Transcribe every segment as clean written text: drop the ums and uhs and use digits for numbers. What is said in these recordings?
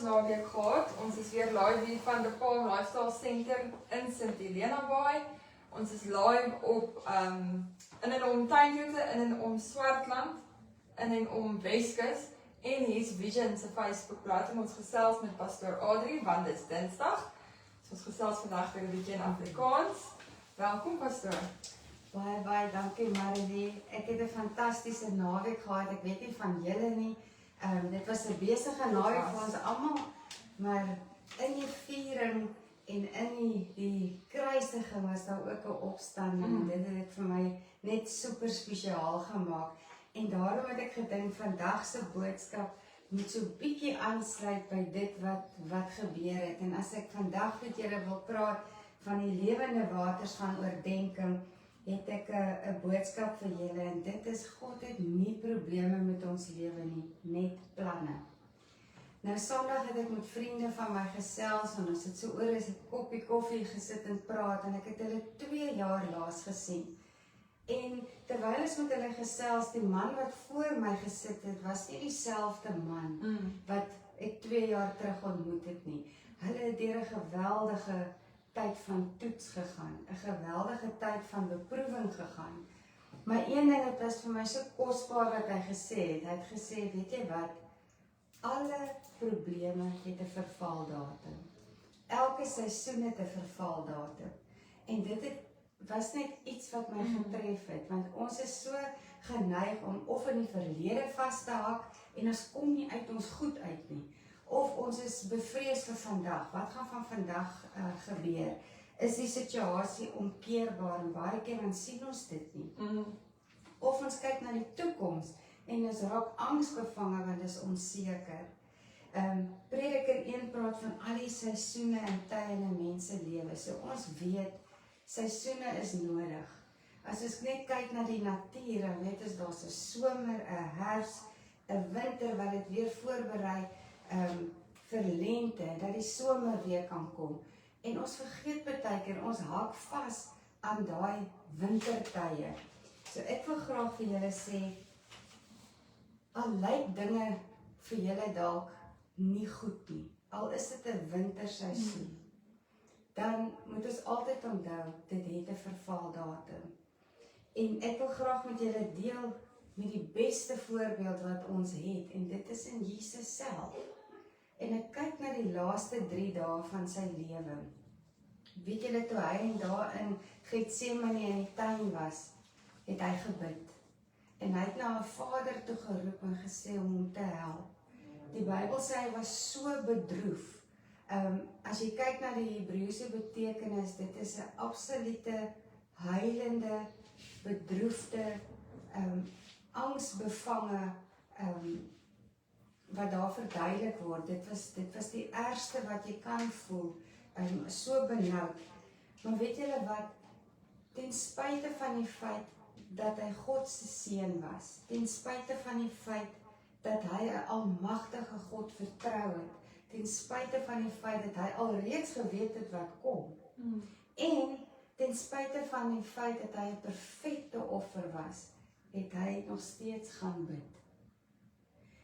naweek gehad. Ons is weer live hier van die Palm Lifestyle Center in St. Helena Bay. Ons is live op in en om Tuinhoete, in en om Swartland, in en om Weskus. En hier is Vision se Facebookblad en ons gesels met Pastor Adrie, want dit is Dinsdag. So ons gesels vandag weer 'n bietjie in Afrikaans. Welkom Pastor. Baie dankie Marilee. Ek het 'n fantastiese naweek gehad. Ek weet nie van julle nie. Dit was 'n besige naweek vir ons almal, maar in die viering en in die kruisiging was daar ook 'n opstanding. En dit het dit vir my net super spesiaal gemaak. En daarom het ek gedink vandag se boodskap moet so bietjie aansluit by dit wat gebeur het. En as ek vandag met julle wil praat van die lewende waters van oordenking, het ek 'n boodskap vir julle en dit is God het nie probleme met ons lewe nie, net planne. Nou Sondag het ek met vriende van my gesels en ons het so oor 'n koppie koffie gesit en praat en ek het hulle 2 jaar laas gesien. En terwyl ons met hulle gesels, die man wat voor my gesit het, was nie dieselfde man wat ek 2 jaar terug ontmoet het nie. Hulle het deur 'n geweldige tyd van toets gegaan, 'n geweldige tyd van beproewing gegaan. Maar een ding het was vir my so kosbaar wat hy gesê het. Hy het gesê, weet jy wat, alle probleme het 'n vervaldatum. Elke seisoen het 'n vervaldatum. En dit was net iets wat my getref het, want ons is so geneig om of in die verlede vas te hak en ons kom nie uit ons goed uit nie. Of ons is bevrees vir vandag. Wat gaan van vandag gebeur? Is die situasie omkeerbaar en baie keer dan sien ons dit nie. Of ons kyk na die toekoms en ons raak angsbevange want dit is onseker. Prediker 1 praat van al die seisoene en tye in 'n mens se lewe. So ons weet seisoene is nodig. As ons net kyk na die natuur, dan weet ons daar's 'n somer, 'n herfs, 'n winter wat dit weer voorberei vir lente, dat die somer weer kan kom. En ons vergeet baie keer, ons hak vas aan daai wintertye. So ek wil graag vir julle sê, al lyk dinge vir julle dalk nie goed nie, al is dit 'n winterseisoen, dan moet ons altyd onthou, dit het 'n vervaldatum. En ek wil graag met julle deel met die beste voorbeeld wat ons het, en dit is in Jesus self. En ek kyk na die laaste 3 dae van sy lewe. Weet julle, toe hy daar in Getsemane in die tuin was, het hy gebid. En hy het na 'n Vader toe geroep en gesê om hom te help. Die Bybel sê hy was so bedroef. As jy kyk na die Hebreëse betekenis, dit is 'n absolute huilende, bedroefde, angsbevange, wat daar verduidelik word. Dit was die ergste wat jy kan voel, so benoud. Maar weet julle wat, ten spyte van die feit dat hy God se seun was, ten spyte van die feit dat hy 'n almagtige God vertrou het, ten spyte van die feit dat hy alreeds geweet het wat kom, en ten spyte van die feit dat hy 'n perfekte offer was, het hy nog steeds gaan bid.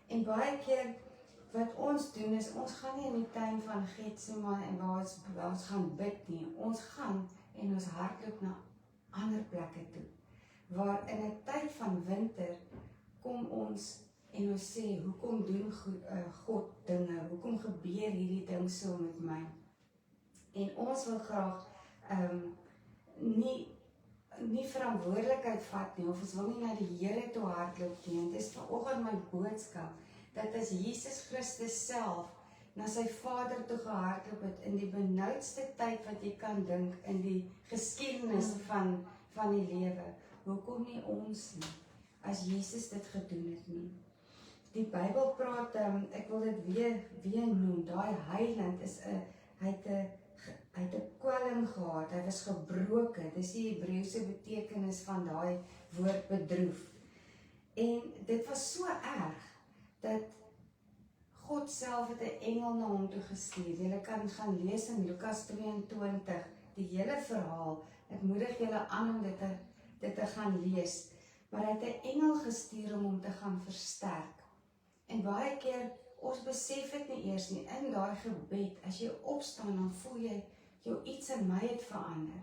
En baie keer wat ons doen is, ons gaan nie in die tuin van Getsemane en waar ons gaan bid nie. Ons gaan en ons hardloop na ander plekke toe. Waar in 'n tyd van winter kom ons en ons sê, hoekom doen God dinge? Hoekom gebeur hierdie ding so met my? En ons wil graag nie verantwoordelikheid vat nie, of ons wil nie na die Here toe hardloop nie. En dit is vanoggend my boodskap, dat as Jesus Christus self na sy Vader toe gehardloop het in die benoudste tyd wat jy kan dink in die geskiedenis van die lewe, hoekom nie ons nie, as Jesus dit gedoen het nie? Die Bybel praat, ek wil dit weer noem, daai heiland is hy het 'n kwelling gehad, hy was gebroken, dis die Hebreëse betekenis van daai woord bedroef. En dit was so erg, dat God self het 'n engel na hom toe gestuur. Julle kan gaan lees in Lukas 22, die hele verhaal. Ek moedig julle aan om dit te gaan lees. Maar hy het 'n engel gestuur om hom te gaan versterk. En baie keer ons besef dit nie eers nie, in daai gebed, as jy opstaan, dan voel jy, jou iets in my het verander.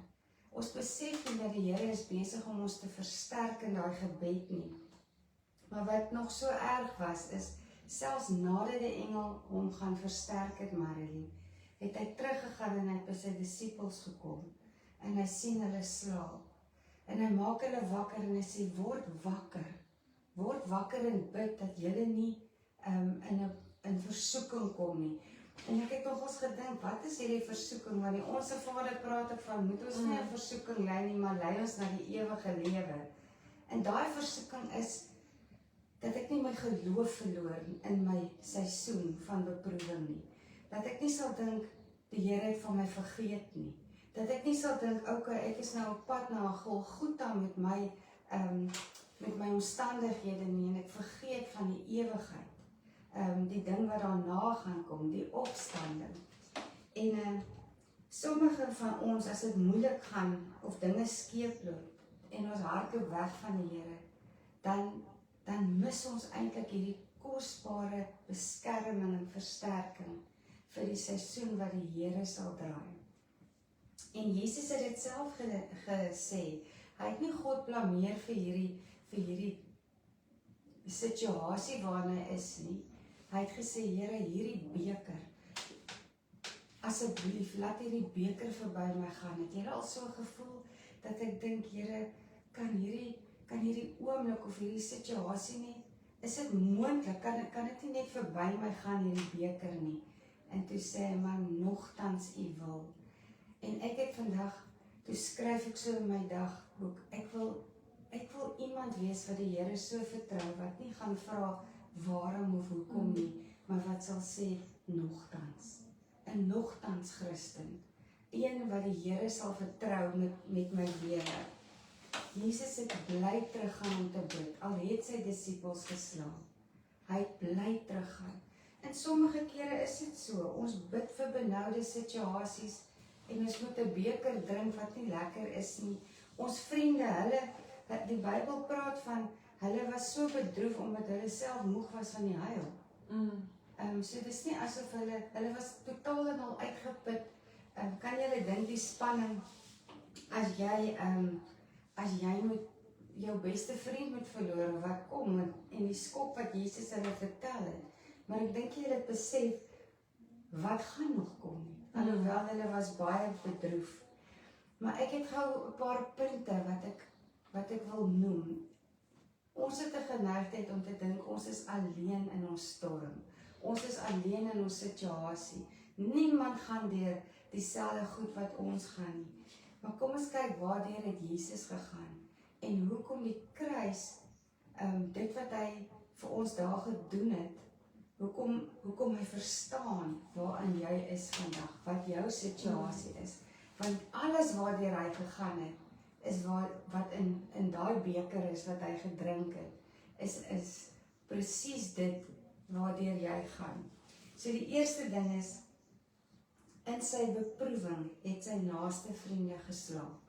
Ons besef nie dat die Here is besig om ons te versterk in daai gebed nie. Maar wat nog so erg was, is, selfs nadat die engel hom gaan versterk het, Marilee, het hy teruggegaan en hy het by sy disippels gekom, en hy sien hulle slaap, en hy maak hulle wakker, en hy sê, word wakker en bid, dat julle nie in versoeking kom nie. En ek het nogals gedink, wat is hierdie versoeking? Want die Onse Vader praat ook van, moet ons nie 'n versoeking lei nie, maar lei ons na die ewige lewe. En daai versoeking is, dat ek nie my geloof verloor in my seisoen van beproewing nie. Dat ek nie sal dink, die Here het van my vergeet nie. Dat ek nie sal dink, okay, ek is nou op pad na 'n Golgotha met my omstandighede nie, en ek vergeet van die ewigheid. Die ding wat daarna gaan kom, die opstanding. En sommige van ons, as dit moeilik gaan, of dinge skeefloop, en ons harte weg van die Here, dan mis ons eintlik hierdie kosbare beskerming en versterking vir die seisoen wat die Here sal draai. En Jesus het dit self gesê, hy het nie God blameer vir hierdie situasie waarin hy is nie. Hy het gesê, Here, hierdie beker, asseblief, laat hierdie beker verby my gaan. Het jy al so gevoel, dat ek dink, Here, kan hierdie oomblik of hierdie situasie nie, is dit moontlik, kan dit nie net verby my gaan, hierdie beker nie. En toe sê hy, maar nogtans u wil. En ek het vandag, toe skryf ek so in my dagboek, ek wil iemand wees wat die Here so vertrou, wat nie gaan vra waarom of hoekom nie, maar wat sal sê, nogtans. En nogtans Christen. Een wat die Here sal vertrou met my lewe. Jesus het bly teruggaan om te bid, al het sy disippels geslaap. Hy het bly teruggaan. En sommige kere is dit so, ons bid vir benoude situasies, en ons moet 'n beker drink wat nie lekker is nie. Ons vriende, die Bybel praat van, hulle was so bedroef, omdat hulle self moeg was van die huil. So dis nie asof hulle was totaal en al uitgeput. Kan julle dink die spanning, as jy met jou beste vriend moet verloor, wat kom, en die skok wat Jesus hulle vertel het. Maar ek dink julle het besef, wat gaan nog kom nie, alhoewel hulle was baie bedroef. Maar ek het gou 'n paar punte wat ek wil noem. Ons het 'n geneigtheid om te dink, ons is alleen in ons storm. Ons is alleen in ons situasie. Niemand gaan deur dieselfde goed wat ons gaan nie. Maar kom ons kyk waardeur het Jesus gegaan. En hoekom die kruis, dit wat hy vir ons daar gedoen het, hoekom hy verstaan waarin jy is vandag, wat jou situasie is. Want alles waardeur hy gegaan het, is wat in daai beker is wat hy gedrink het, is presies dit waardeur jy gaan. So die eerste ding is, in sy beproewing het sy naaste vriende geslaap.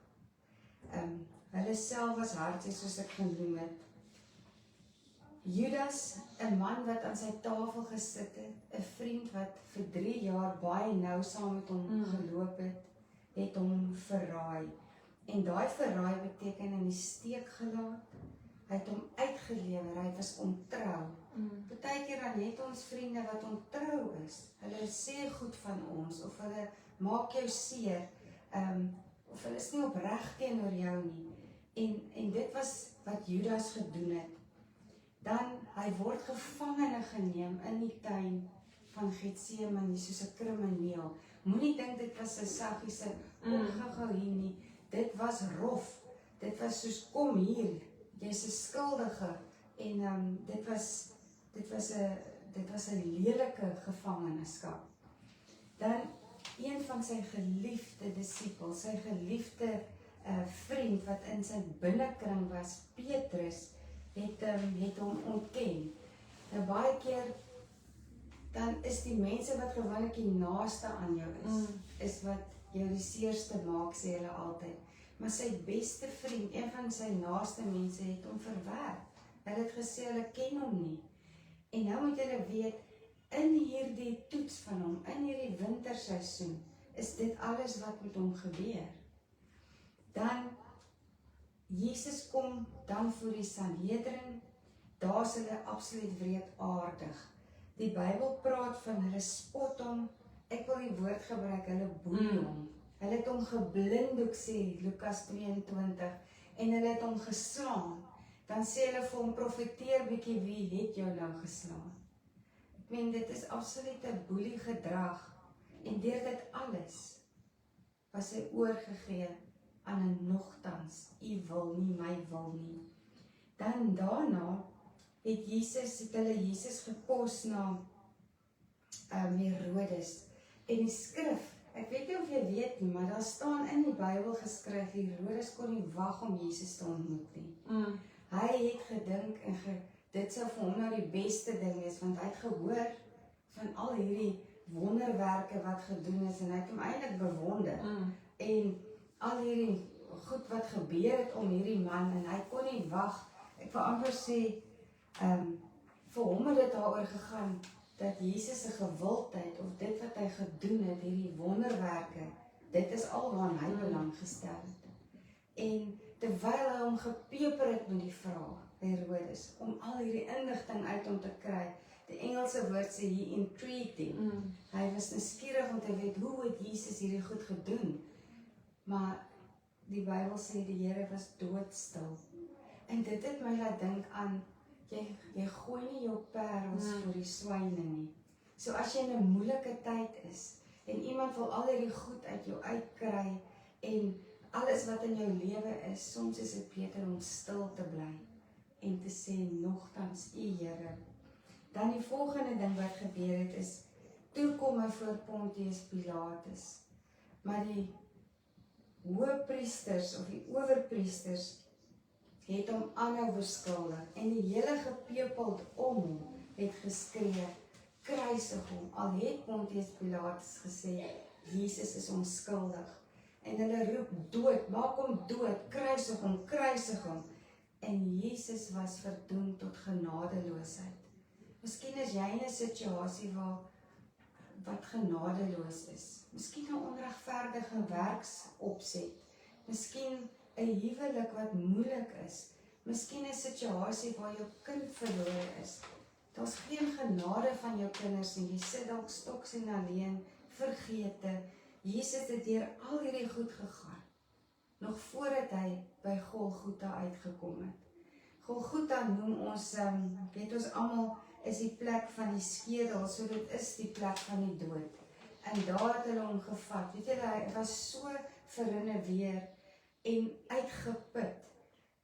Hulle self was hartseer, soos ek genoem het. Judas, 'n man wat aan sy tafel gesit het, 'n vriend wat vir 3 jaar baie nou saam met hom geloop het hom verraai. En daai verraai beteken in die steek gelaat. Hy het hom uitgelewer, hy was ontrou. Partykeer dan het ons vriende wat ontrou is. Hulle sê goed van ons, of hulle maak jou seer, of hulle is nie opreg teenoor jou nie. En dit was wat Judas gedoen het. Dan, hy word gevangene geneem in die tuin van Getsemane, soos 'n krimineel. Moenie dink dit was 'n saggiese, gou hier nie. Dit was rof. Dit was soos, kom hier, jy's 'n skuldige. En dit was 'n lelike gevangenskap. Dan, een van sy geliefde disippels, sy geliefde vriend wat in sy binnekring was, Petrus, het hom ontken. Nou baie keer, dan is die mense wat gewoonlik die naaste aan jou is wat jou die seerste maak, sê hulle altyd. Maar sy beste vriend, een van sy naaste mense, het hom verwerp. Hulle het gesê, hulle ken hom nie. En nou moet julle weet, in hierdie toets van hom, in hierdie winterseisoen, is dit alles wat met hom gebeur. Dan, Jesus kom dan voor die Sanhedrin, daar is hulle absoluut wreedaardig. Die Bybel praat van hulle spot hom, ek wil die woord gebruik, hulle boei hom. Hulle het hom geblinddoek, sê Lukas 22, en hulle het hom geslaan. Dan sê hulle vir hom, profeteer bietjie, wie het jou nou geslaan? Ek meen, dit is absoluut 'n boelie gedrag, en deur dit alles, was hy oorgegee aan 'n nogtans, u wil nie, my wil nie. Dan daarna, het hulle Jesus gepos na Herodes, en die skrif, ek weet nie of jy weet nie, maar daar staan in die Bybel geskryf, Herodes kon nie wag om Jesus te ontmoet nie. Hy het gedink en dit sou vir hom nou die beste ding is, want hy het gehoor van al hierdie wonderwerke wat gedoen is, en hy het hom eintlik bewonder. En al hierdie goed wat gebeur het om hierdie man, en hy kon nie wag. Ek wil amper sê, vir hom het dit daaroor gegaan, dat Jesus se gewildheid, of dit wat hy gedoen het, hierdie wonderwerke, dit is al waaraan hy belang gestel het. En terwyl hy hom gepeper het met die vraag, Herodes, om al hierdie inligting uit hom te kry, die Engelse woord sê, he intrigued him. Hy was nuuskierig om te weet, hoe het Jesus hierdie goed gedoen? Maar die Bybel sê, die Here was doodstil. En dit het my laat dink aan, jy gooi nie jou parels vir die swyne nie. So as jy in 'n moeilike tyd is, en iemand wil al hierdie goed uit jou uitkry, en alles wat in jou lewe is, soms is dit beter om stil te bly, en te sê, nogtans, u Here. Dan die volgende ding wat gebeur het is, toe kom hy voor Pontius Pilatus, maar die hoëpriesters, of die owerpriesters, het hom aanhou beskuldig, en die hele gepeupeld om hom, het geskree, kruisig hom, al het Pontius Pilatus gesê, Jesus is onskuldig, en hulle roep dood, maak hom dood, kruisig hom, en Jesus was verdoem tot genadeloosheid. Miskien is jy in 'n situasie wat genadeloos is, miskien 'n onregverdige werksopset, miskien 'n huwelik wat moeilik is, miskien 'n situasie waar jou kind verlore is. Daar's geen genade van jou kinders nie, jy sit dalk stoks en alleen, vergete. Jesus het deur al hierdie goed gegaan, nog voordat hy by Golgotha uitgekom het. Golgotha noem ons, weet ons almal, is die plek van die skedel, so dit is die plek van die dood. En daar het hulle hom gevat, weet julle, hy was so verrinneweer, en uitgeput,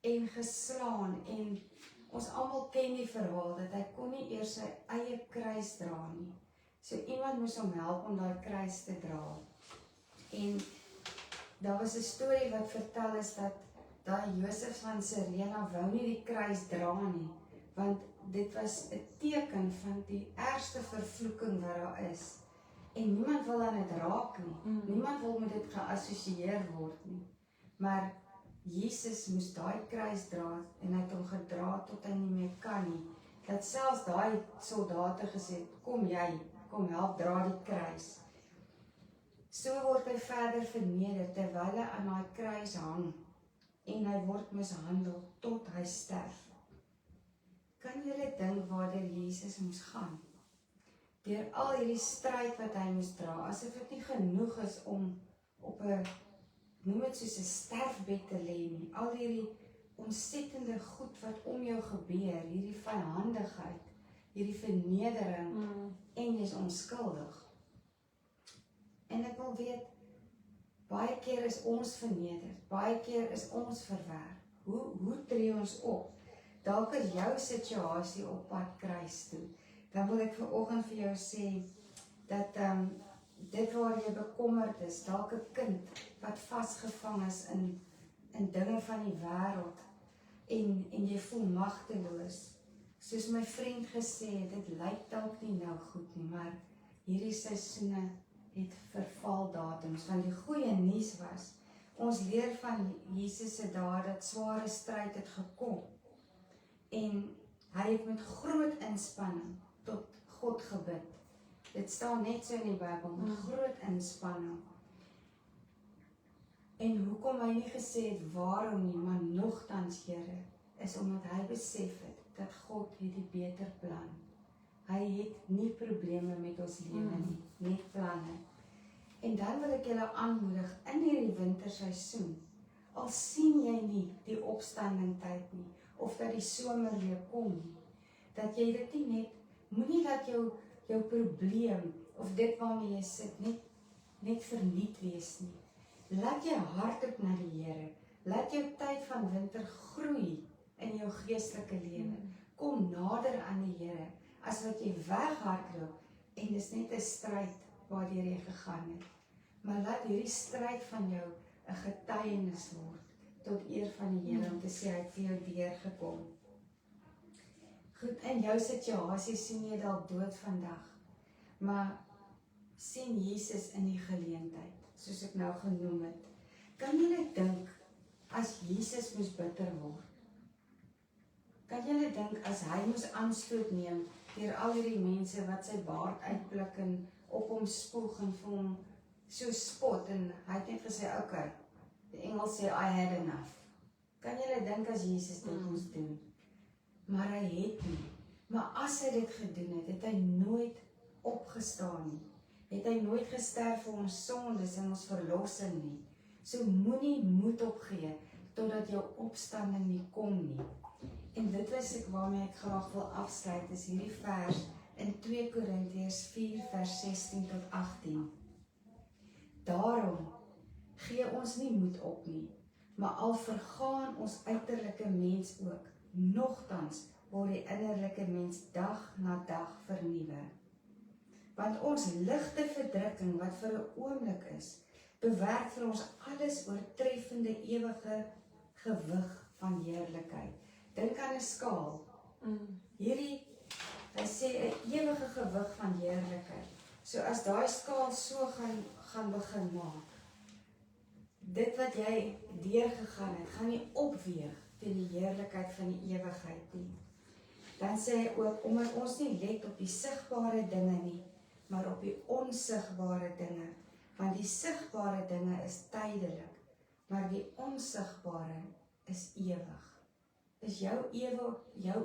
en geslaan, en ons almal ken die verhaal, dat hy kon nie eers sy eie kruis dra nie. So iemand moes hom help om daai kruis te dra. En daar was 'n storie wat vertel is dat daai Josef van Sirene wou nie die kruis dra nie, want dit was 'n teken van die ergste vervloeking wat daar is. En niemand wil aan dit raak nie, niemand wil met dit geassosieer word nie. Maar Jesus moes daai kruis dra, en hy het hom gedra tot hy nie meer kan nie. Dat selfs daai soldate gesê het, kom help dra die kruis. So word hy verder verneder, terwyl hy aan daai kruis hang, en hy word mishandel tot hy sterf. Kan julle dink waardeur Jesus moes gaan? Deur al hierdie stryd wat hy moes dra, asof dit nie genoeg is om op 'n, noem dit soos 'n sterfbed te lê nie. Al hierdie ontsettende goed wat om jou gebeur, hierdie vyhandigheid, hierdie vernedering, en jy is onskuldig. En ek wil weet, baie keer is ons vernederd, baie keer is ons verwerp. Hoe tree ons op? Dalk is jou situasie op pad kruis toe. Dan wil ek vanoggend vir jou sê, dat dit waar jy bekommerd is, dalk 'n kind wat vasgevang is in dinge van die wêreld, en jy voel magteloos. Soos my vriend gesê het, dit lyk dalk nie nou goed nie, maar hierdie seisoene het vervaldatums, want die goeie nuus was, ons leer van Jesus se dae dat sware stryd het gekom, en hy het met groot inspanning tot God gebid. Dit staan net so in die Bybel, met groot inspanning. En hoekom hy nie gesê het waarom nie, maar nogtans Here, is omdat hy besef het, dat God het die beter plan. Hy het nie probleme met ons lewe nie, net planne. En dan wil ek julle aanmoedig, in hierdie winterseisoen, al sien jy nie die opstandingtyd nie, of dat die somer weer kom nie, dat jy dit nie net, moenie dat jou probleem, of dit waarmee jy sit, net verniet wees nie. Laat jy hardop na die Here, laat jou tyd van winter groei in jou geestelike lewe. Kom nader aan die Here, as wat jy weghardloop, en dis net 'n stryd waardeur jy gegaan het. Maar laat hierdie stryd van jou 'n getuienis word, tot eer van die Here, om te sê, hy het vir jou deurgekom. Goed, in jou situasie sien jy dalk dood vandag, maar sien Jesus in die geleentheid, soos ek nou genoem het. Kan julle dink, as Jesus moes bitter word? Kan julle dink, as hy moes aanstoot neem, deur al hierdie mense wat sy baard uitblik en op hom spoeg en vir hom so spot, en hy het net gesê, okay, die Engels sê, I had enough. Kan julle dink as Jesus dit moes doen? Maar hy het nie. Maar as hy dit gedoen het, het hy nooit opgestaan nie. Het hy nooit gesterf vir ons sondes en ons verlossing nie. So moenie moed opgee, totdat jou opstanding nie kom nie. En dit is ek waarmee ek graag wil afsluit, is hierdie vers in 2 Korintiërs 4 vers 16 tot 18. Daarom gee ons nie moed op nie, maar al vergaan ons uiterlike mens ook, nogtans word die innerlike mens dag na dag vernuwe. Want ons ligte verdrukking wat vir 'n oomblik is, bewerk vir ons alles oortreffende ewige gewig van heerlikheid. Dink aan 'n skaal. Hierdie, hy sê 'n ewige gewig van heerlikheid. So as daai skaal so gaan begin maak, dit wat jy deurgegaan het, gaan nie opweeg teen die heerlikheid van die ewigheid nie. Dan sê hy ook, omdat ons nie let op die sigbare dinge nie, maar op die onsigbare dinge, want die sigbare dinge is tydelik, maar die onsigbare is ewig. Is jou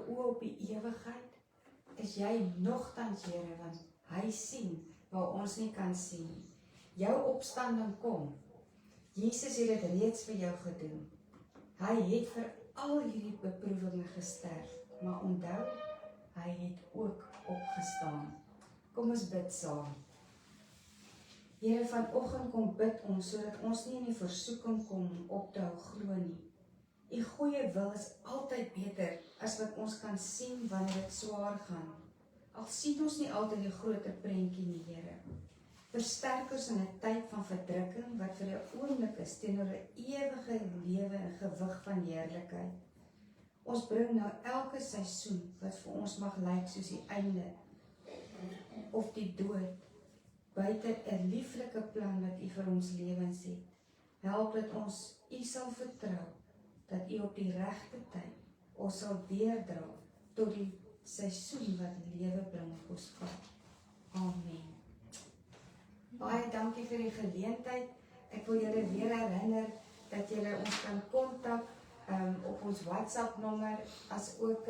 oë op die ewigheid? Is jy nogtans, Here, want hy sien waar ons nie kan sien nie. Jou opstanding kom. Jesus het dit reeds vir jou gedoen. Hy het vir al hierdie beproewinge gesterf, maar onthou, hy het ook opgestaan. Kom ons bid saam. Here, vanoggend kom bid ons, sodat ons nie in die versoeking kom op te hou glo nie. Die goeie wil is altyd beter as wat ons kan sien wanneer dit swaar gaan. Al sien ons nie altyd die groter prentjie nie, Here. Versterk ons in 'n tyd van verdrukking wat vir 'n oomblik is teenoor 'n ewige lewe en gewig van heerlikheid. Ons bring nou elke seisoen wat vir ons mag lyk soos die einde of die dood, buite 'n lieflike plan wat U vir ons lewens het. Help dat ons U sal vertrou, dat U op die regte tyd ons sal deurdra tot die seisoen wat lewe bring op ons pad. Amen. Baie dankie vir die geleentheid. Ek wil julle weer herinner dat julle ons kan kontak op ons WhatsApp nommer, as ook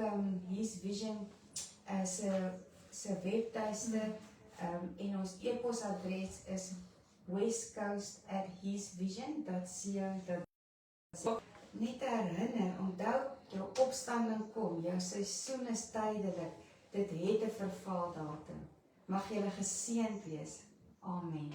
His Vision se webtuiste, en ons e-posadres is westcoast@hisvision.co.za. Net te herinner, onthou, jou opstanding kom, jou seisoen is tydelik, dit het 'n vervaldatum. Mag julle geseënd wees. Amen.